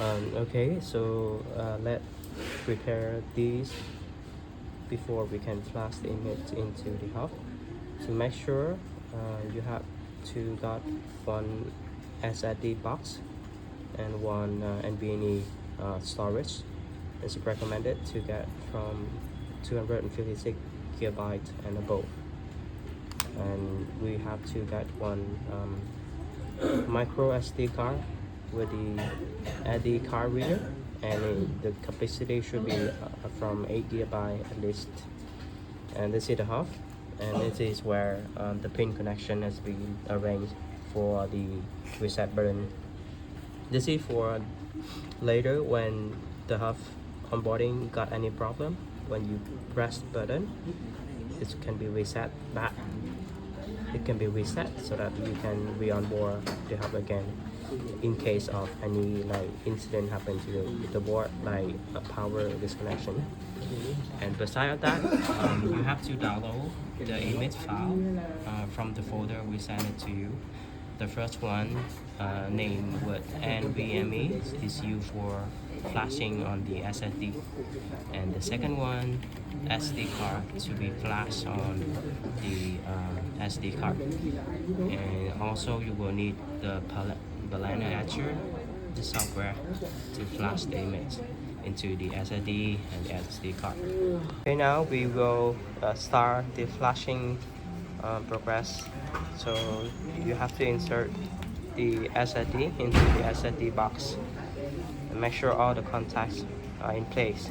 Okay, so let's prepare these before we can flash the image into the hub. To make sure you have got one SSD box and one NVMe storage. It's recommended to get from 256 gigabytes and above. And we have to get one MicroSD card with the SD card reader, and the capacity should be from 8 gigabytes at least. And this is the hub, and this is where the pin connection has been arranged for the reset button. This is for later when the hub onboarding got any problem. When you press the button, it can be reset back. It can be reset so that you can re-onboard the hub again in case of any incident happen to the board, like a power disconnection. And besides that, you have to download the image file from the folder we sent it to you. The first one, named with NVME, is used for flashing on the SSD, and the second one, SD card, to be flashed on the SD card. And also you will need the Balena Etcher, the software, to flash the image into the SSD and the SD card. Okay, now we will start the flashing progress. So you have to insert the SSD into the SSD box and make sure all the contacts are in place.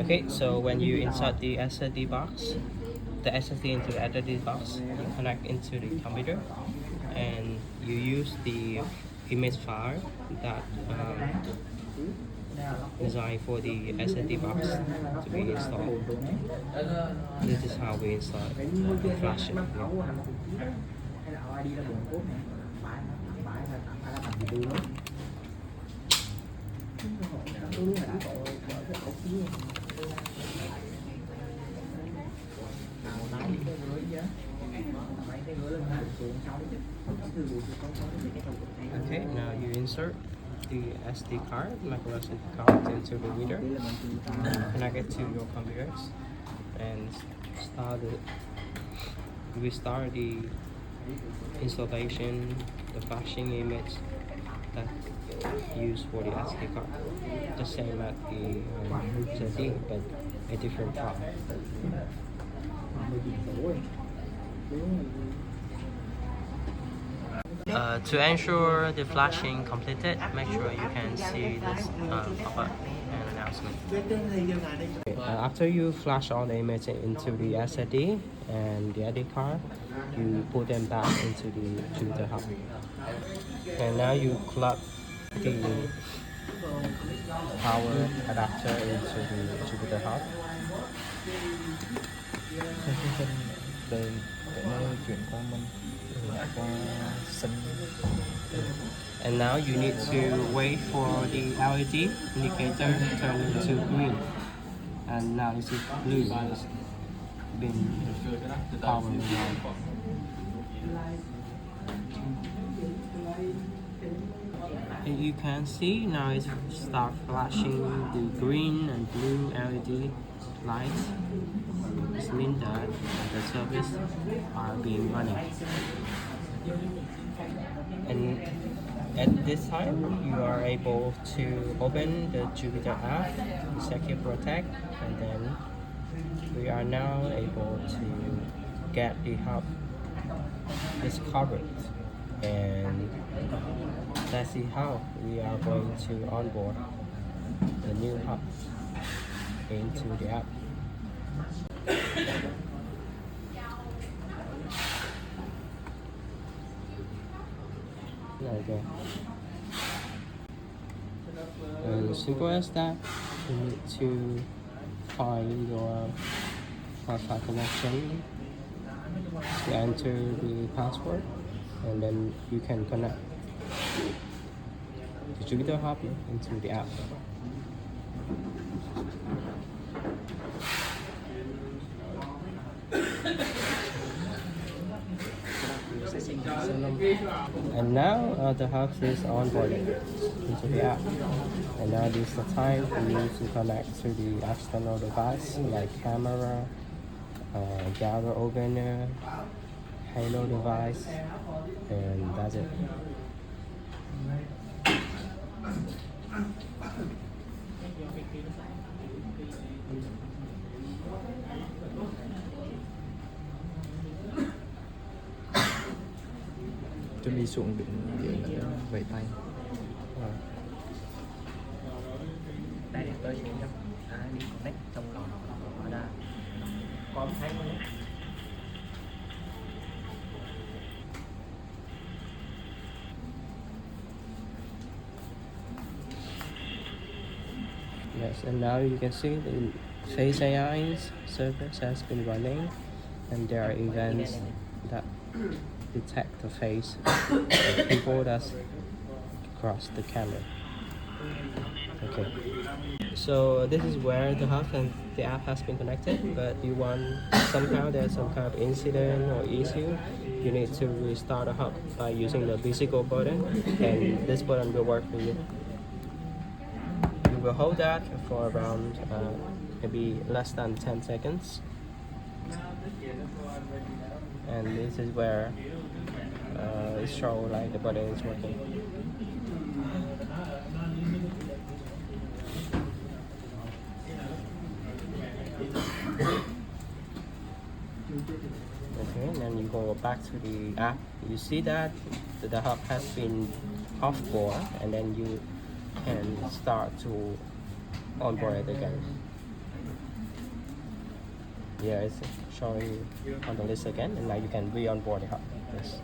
Okay, so when you insert the SSD box, the SSD into the SSD box, you connect into the computer, and you use the image file that designed for the SSD box to be installed. This is how we install the flash it. Okay, now you insert the SD card, MicroSD card, into the reader, connect it to your computers, and restart the installation, the flashing image that used for the SD card. The same as the SSD, but a different file. To ensure the flashing completed, make sure you can see this pop-up and announcement. After you flash all the images into the SSD and the SD card, you put them back into the Jupyter Hub. And now you plug the power adapter into the Jupyter Hub. And now you need to wait for the LED indicator to turn into green. And now it's blue. It's been powered on. And you can see now it's start flashing the green and blue LED lights. This means that the service are being running. And at this time, you are able to open the Jupyter app, Secure Protect, and then we are now able to get the hub discovered. And let's see how we are going to onboard the new hub into the app. Okay. And simple as that, you need to find your Wi-Fi connection to enter the password, and then you can connect the Jupyter Hub into the app. And now the hub is onboarding into the app. And now this is the time for you to connect to the external device like camera, gather opener, Halo device, and that's it. Chuẩn bị xuống để vẫy tay. Đây tôi sẽ nhập đi connect trong lò nó ra. Có âm thanh không? Yes, and now you can see the Face AI service has been running, and there are events that detect the face of people that's across the camera. Okay, so this is where the hub and the app has been connected, but you want somehow there's some kind of incident or issue, you need to restart the hub by using the physical button, and this button will work for you. You will hold that for around maybe less than 10 seconds, and this is where it shows like the button is working. Okay, and then you go back to the app. You see that the hub has been offboard, and then you can start to onboard it again. Yeah, it's showing you on the list again, and now you can re-onboard the hub. Yes.